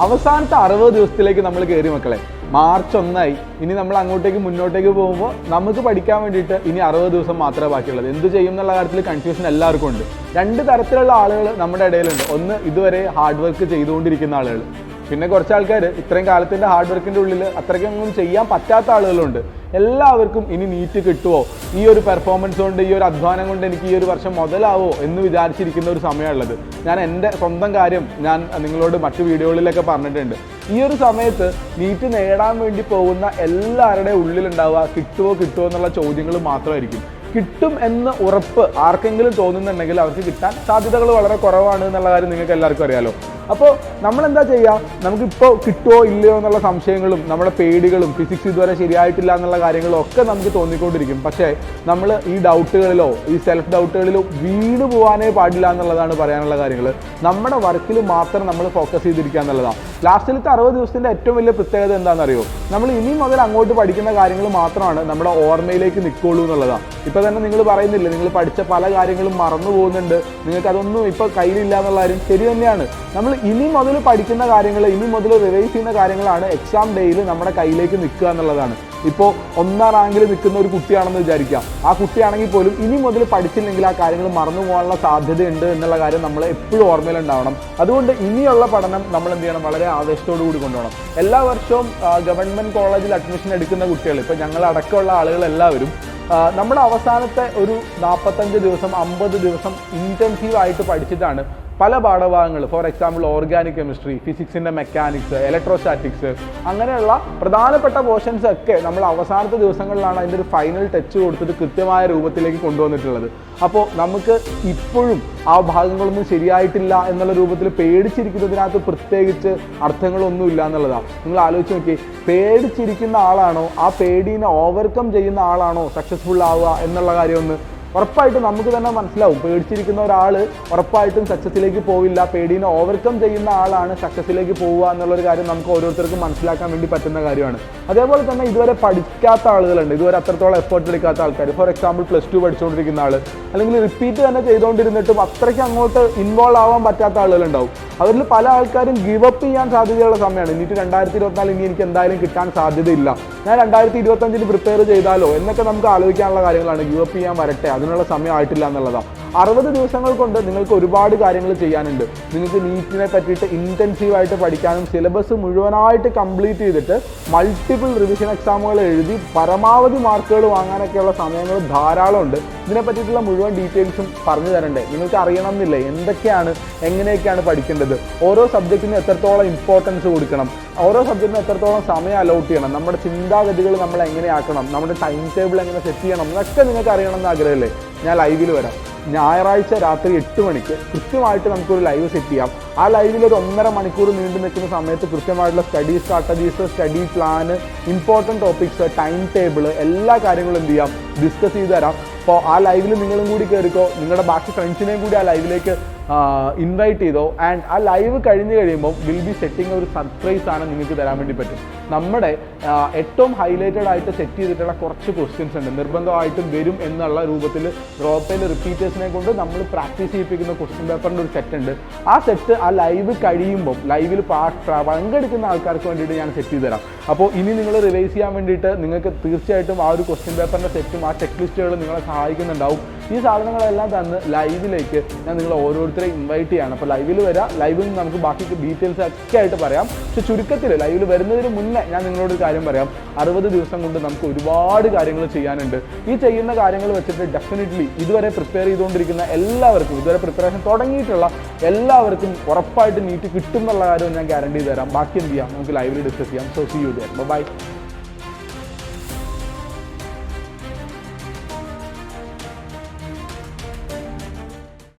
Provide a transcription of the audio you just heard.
അവസാനത്തെ 60 ദിവസത്തിലേക്ക് നമ്മൾ കയറി മക്കളെ. മാർച്ച് 1 ഇനി നമ്മൾ അങ്ങോട്ടേക്ക് മുന്നോട്ടേക്ക് പോകുമ്പോൾ നമുക്ക് പഠിക്കാൻ വേണ്ടിയിട്ട് ഇനി 60 ദിവസം മാത്രമേ ബാക്കിയുള്ളത്. എന്ത് ചെയ്യും എന്നുള്ള കാര്യത്തിൽ കൺഫ്യൂഷൻ എല്ലാവർക്കും ഉണ്ട്. 2 തരത്തിലുള്ള ആളുകൾ നമ്മുടെ ഇടയിലുണ്ട്. ഒന്ന് ഇതുവരെ ഹാർഡ് വർക്ക് ചെയ്തുകൊണ്ടിരിക്കുന്ന ആളുകൾ, പിന്നെ കുറച്ച് ആൾക്കാർ ഇത്രയും കാലത്തിൻ്റെ ഹാർഡ് വർക്കിൻ്റെ ഉള്ളിൽ അത്രയ്ക്കൊന്നും ചെയ്യാൻ പറ്റാത്ത ആളുകളുണ്ട്. എല്ലാവർക്കും ഇനി നീറ്റ് കിട്ടുമോ, ഈ ഒരു പെർഫോമൻസ് കൊണ്ട് ഈ ഒരു അധ്വാനം കൊണ്ട് എനിക്ക് ഈ ഒരു വർഷം മുതലാവോ എന്ന് വിചാരിച്ചിരിക്കുന്ന ഒരു സമയമുള്ളത്. ഞാൻ എൻ്റെ സ്വന്തം കാര്യം ഞാൻ നിങ്ങളോട് മറ്റു വീഡിയോകളിലൊക്കെ പറഞ്ഞിട്ടുണ്ട്. ഈ ഒരു സമയത്ത് നീറ്റ് നേടാൻ വേണ്ടി പോകുന്ന എല്ലാവരുടെയും ഉള്ളിലുണ്ടാവുക കിട്ടുമോ എന്നുള്ള ചോദ്യങ്ങൾ മാത്രമായിരിക്കും. കിട്ടും എന്ന് ഉറപ്പ് ആർക്കെങ്കിലും തോന്നുന്നുണ്ടെങ്കിൽ അവർക്ക് കിട്ടാൻ സാധ്യതകൾ വളരെ കുറവാണ് എന്നുള്ള കാര്യം നിങ്ങൾക്ക് എല്ലാവർക്കും അറിയാലോ. അപ്പോൾ നമ്മളെന്താ ചെയ്യുക, നമുക്കിപ്പോൾ കിട്ടുമോ ഇല്ലയോ എന്നുള്ള സംശയങ്ങളും നമ്മുടെ പേടികളും ഫിസിക്സ് ഇതുവരെ ശരിയായിട്ടില്ല എന്നുള്ള കാര്യങ്ങളും ഒക്കെ നമുക്ക് തോന്നിക്കൊണ്ടിരിക്കും. പക്ഷേ നമ്മൾ ഈ ഡൗട്ടുകളിലോ ഈ സെൽഫ് ഡൗട്ടുകളിലോ വീണ് പോകാനേ പാടില്ല എന്നുള്ളതാണ് പറയാനുള്ള കാര്യങ്ങൾ. നമ്മുടെ വർക്കിൽ മാത്രം നമ്മൾ ഫോക്കസ് ചെയ്തിരിക്കുക എന്നുള്ളതാണ്. ലാസ്റ്റിലത്തെ 60 ദിവസത്തിൻ്റെ ഏറ്റവും വലിയ പ്രത്യേകത എന്താണെന്നറിയോ, നമ്മൾ ഇനി മുതൽ അങ്ങോട്ട് പഠിക്കുന്ന കാര്യങ്ങൾ മാത്രമാണ് നമ്മുടെ ഓർമ്മയിലേക്ക് നിൽക്കുള്ളൂ എന്നുള്ളതാണ്. ഇപ്പോൾ തന്നെ നിങ്ങൾ പറയുന്നില്ലേ, നിങ്ങൾ പഠിച്ച പല കാര്യങ്ങളും മറന്നു പോകുന്നുണ്ട്, നിങ്ങൾക്ക് അതൊന്നും ഇപ്പോൾ കയ്യിലില്ല എന്നുള്ള കാര്യം ശരി തന്നെയാണ്. നമ്മൾ ഇനി മുതൽ പഠിക്കുന്ന കാര്യങ്ങൾ, ഇനി മുതൽ റിവൈസ് ചെയ്യുന്ന കാര്യങ്ങളാണ് എക്സാം ഡേയിൽ നമ്മുടെ കയ്യിലേക്ക് നിൽക്കുക എന്നുള്ളതാണ്. ഇപ്പോൾ 1ാം റാങ്കിൽ നിൽക്കുന്ന ഒരു കുട്ടിയാണെന്ന് വിചാരിക്കാം. ആ കുട്ടിയാണെങ്കിൽ പോലും ഇനി മുതൽ പഠിച്ചില്ലെങ്കിൽ ആ കാര്യങ്ങൾ മറന്നു പോകാനുള്ള സാധ്യതയുണ്ട് എന്നുള്ള കാര്യം നമ്മൾ എപ്പോഴും ഓർമ്മയിലുണ്ടാവണം. അതുകൊണ്ട് ഇനിയുള്ള പഠനം നമ്മൾ എന്ത് ചെയ്യണം, വളരെ ആവേശത്തോടു കൂടി കൊണ്ടുപോകണം. എല്ലാ വർഷവും ഗവൺമെൻറ് കോളേജിൽ അഡ്മിഷൻ എടുക്കുന്ന കുട്ടികൾ, ഇപ്പോൾ ഞങ്ങളടക്കമുള്ള ആളുകൾ എല്ലാവരും നമ്മുടെ അവസാനത്തെ ഒരു 45 ദിവസം 50 ദിവസം ഇൻറ്റൻസീവായിട്ട് പഠിച്ചിട്ടാണ് പല പാഠഭാഗങ്ങൾ, ഫോർ എക്സാമ്പിൾ ഓർഗാനിക് കെമിസ്ട്രി, ഫിസിക്സിൻ്റെ മെക്കാനിക്സ്, ഇലക്ട്രോസ്റ്റാറ്റിക്സ്, അങ്ങനെയുള്ള പ്രധാനപ്പെട്ട പോർഷൻസ് ഒക്കെ നമ്മൾ അവസാനത്തെ ദിവസങ്ങളിലാണ് അതിൻ്റെ ഒരു ഫൈനൽ ടച്ച് കൊടുത്തിട്ട് കൃത്യമായ രൂപത്തിലേക്ക് കൊണ്ടുവന്നിട്ടുള്ളത്. അപ്പോൾ നമുക്ക് ഇപ്പോഴും ആ ഭാഗങ്ങളൊന്നും ശരിയായിട്ടില്ല എന്നുള്ള രൂപത്തിൽ പേടിച്ചിരിക്കുന്നതിനകത്ത് പ്രത്യേകിച്ച് അർത്ഥങ്ങളൊന്നുമില്ല എന്നുള്ളതാണ്. നിങ്ങൾ ആലോചിച്ച് നോക്കി, പേടിച്ചിരിക്കുന്ന ആളാണോ, ആ പേടീനെ ഓവർകം ചെയ്യുന്ന ആളാണോ സക്സസ്ഫുൾ ആവുക എന്നുള്ള കാര്യമൊന്ന് ഉറപ്പായിട്ടും നമുക്ക് തന്നെ മനസ്സിലാവും. പേടിച്ചിരിക്കുന്ന ഒരാൾ ഉറപ്പായിട്ടും സക്സസ്സിലേക്ക് പോവില്ല. പേടീനെ ഓവർകം ചെയ്യുന്ന ആളാണ് സക്സസ്സിലേക്ക് പോവുക എന്നുള്ളൊരു കാര്യം നമുക്ക് ഓരോരുത്തർക്കും മനസ്സിലാക്കാൻ വേണ്ടി പറ്റുന്ന കാര്യമാണ്. അതേപോലെ തന്നെ ഇതുവരെ പഠിക്കാത്ത ആളുകളുണ്ട്, ഇതുവരെ അത്രത്തോളം എഫേർട്ട് എടുക്കാത്ത ആൾക്കാർ. ഫോർ എക്സാമ്പിൾ +2 പഠിച്ചുകൊണ്ടിരിക്കുന്ന ആൾ, അല്ലെങ്കിൽ റിപ്പീറ്റ് തന്നെ ചെയ്തുകൊണ്ടിരുന്നിട്ടും അത്രയ്ക്ക് അങ്ങോട്ട് ഇൻവോൾവ് ആവാൻ പറ്റാത്ത ആളുകളുണ്ടാവും. അവരിൽ പല ആൾക്കാരും ഗിവ് അപ്പ് ചെയ്യാൻ സാധ്യതയുള്ള സമയമാണ്. ഇനിയിട്ട് 2024 ഇനി എനിക്ക് എന്തായാലും കിട്ടാൻ സാധ്യതയില്ല, ഞാൻ 2025 പ്രിപ്പയർ ചെയ്താലോ എന്നൊക്കെ നമുക്ക് ആലോചിക്കാനുള്ള കാര്യങ്ങളാണ്. ഗിവ് അപ്പ് ചെയ്യാൻ വരട്ടെ, അതിനുള്ള സമയം ആയിട്ടില്ല എന്നുള്ളതാണ്. 60 ദിവസങ്ങൾ കൊണ്ട് നിങ്ങൾക്ക് ഒരുപാട് കാര്യങ്ങൾ ചെയ്യാനുണ്ട്. നിങ്ങൾക്ക് നീറ്റിനെ പറ്റിയിട്ട് ഇൻറ്റൻസീവായിട്ട് പഠിക്കാനും സിലബസ് മുഴുവനായിട്ട് കംപ്ലീറ്റ് ചെയ്തിട്ട് മൾട്ടിപ്പിൾ റിവിഷൻ എക്സാമുകൾ എഴുതി പരമാവധി മാർക്കുകൾ വാങ്ങാനൊക്കെയുള്ള സമയങ്ങൾ ധാരാളം ഉണ്ട്. ഇതിനെ പറ്റിയിട്ടുള്ള മുഴുവൻ ഡീറ്റെയിൽസും പറഞ്ഞു തരണ്ടേ? നിങ്ങൾക്ക് അറിയണം എന്നില്ലേ എന്തൊക്കെയാണ് എങ്ങനെയൊക്കെയാണ് പഠിക്കേണ്ടത്, ഓരോ സബ്ജക്റ്റിനും എത്രത്തോളം ഇമ്പോർട്ടൻസ് കൊടുക്കണം, ഓരോ സബ്ജക്റ്റിനും എത്രത്തോളം സമയം അലോട്ട് ചെയ്യണം, നമ്മുടെ ചിന്താഗതികൾ നമ്മൾ എങ്ങനെയാക്കണം, നമ്മുടെ ടൈം ടേബിൾ എങ്ങനെ സെറ്റ് ചെയ്യണം എന്നൊക്കെ നിങ്ങൾക്ക് അറിയണമെന്ന് ആഗ്രഹമില്ലേ? ഞാൻ ലൈവിൽ വരാം. ഞായറാഴ്ച രാത്രി 8 മണിക്ക് കൃത്യമായിട്ട് നമുക്കൊരു ലൈവ് സെറ്റ് ചെയ്യാം. ആ ലൈവിൽ ഒരു 1.5 മണിക്കൂർ നീണ്ടു നിൽക്കുന്ന സമയത്ത് കൃത്യമായിട്ടുള്ള study strategies, study plan, important topics, time table, എല്ലാ കാര്യങ്ങളും എന്ത് ചെയ്യാം, ഡിസ്കസ് ചെയ്ത് തരാം. അപ്പോൾ ആ ലൈവിൽ നിങ്ങളും കൂടി കയറിക്കോ, നിങ്ങളുടെ ബാക്കി ഫ്രണ്ട്സിനെയും കൂടി ആ ലൈവിലേക്ക് ഇൻവൈറ്റ് ചെയ്തോ. ആൻഡ് ആ ലൈവ് കഴിഞ്ഞ് കഴിയുമ്പോൾ വിൽ ബി സെറ്റിംഗ് ഒരു സർപ്രൈസ് ആണ് നിങ്ങൾക്ക് തരാൻ വേണ്ടി പറ്റും. നമ്മുടെ ഏറ്റവും ഹൈലൈറ്റഡ് ആയിട്ട് സെറ്റ് ചെയ്തിട്ടുള്ള കുറച്ച് ക്വസ്റ്റ്യൻസ് ഉണ്ട്, നിർബന്ധമായിട്ടും വരും എന്നുള്ള രൂപത്തിൽ റോപ്പയിൽ റിപ്പീറ്റേഴ്സിനെ കൊണ്ട് നമ്മൾ പ്രാക്ടീസ് ചെയ്യിപ്പിക്കുന്ന ക്വസ്റ്റ്യൻ പേപ്പറിൻ്റെ ഒരു സെറ്റ് ഉണ്ട്. ആ സെറ്റ് ആ ലൈവ് കഴിയുമ്പോൾ ലൈവിൽ പങ്കെടുക്കുന്ന ആൾക്കാർക്ക് വേണ്ടിയിട്ട് ഞാൻ സെറ്റ് ചെയ്ത് തരാം. അപ്പോൾ ഇനി നിങ്ങൾ റിവൈസ് ചെയ്യാൻ വേണ്ടിയിട്ട് നിങ്ങൾക്ക് തീർച്ചയായിട്ടും ആ ഒരു ക്വസ്റ്റ്യൻ പേപ്പറിൻ്റെ സെറ്റും ആ ചെക്ക് ലിസ്റ്റുകൾ നിങ്ങളെ സഹായിക്കുന്നുണ്ടാവും. ഈ സാധനങ്ങളെല്ലാം തന്ന് ലൈവിലേക്ക് ഞാൻ നിങ്ങളെ ഓരോരുത്തരെയും ഇൻവൈറ്റ് ചെയ്യാണ്. അപ്പോൾ ലൈവിൽ വരാം, ലൈവിൽ നമുക്ക് ബാക്കി ഡീറ്റെയിൽസ് ഒക്കെ ആയിട്ട് പറയാം. പക്ഷേ ചുരുക്കത്തിൽ ലൈവിൽ വരുന്നതിന് മുന്നേ ഞാൻ നിങ്ങളോടൊരു കാര്യം പറയാം. 60 ദിവസം കൊണ്ട് നമുക്ക് ഒരുപാട് കാര്യങ്ങൾ ചെയ്യാനുണ്ട്. ഈ ചെയ്യുന്ന കാര്യങ്ങൾ വെച്ചിട്ട് ഡെഫിനറ്റ്ലി ഇതുവരെ പ്രിപ്പയർ ചെയ്തുകൊണ്ടിരിക്കുന്ന എല്ലാവർക്കും, ഇതുവരെ പ്രിപ്പറേഷൻ തുടങ്ങിയിട്ടുള്ള എല്ലാവർക്കും ഉറപ്പായിട്ട് നീറ്റ് കിട്ടും എന്നുള്ള കാര്യം ഞാൻ ഗ്യാരണ്ടി തരാം. ബാക്കി എന്ത് ചെയ്യാം, നമുക്ക് ലൈവിൽ ഡിസ്കസ് ചെയ്യാം. So see you there. By.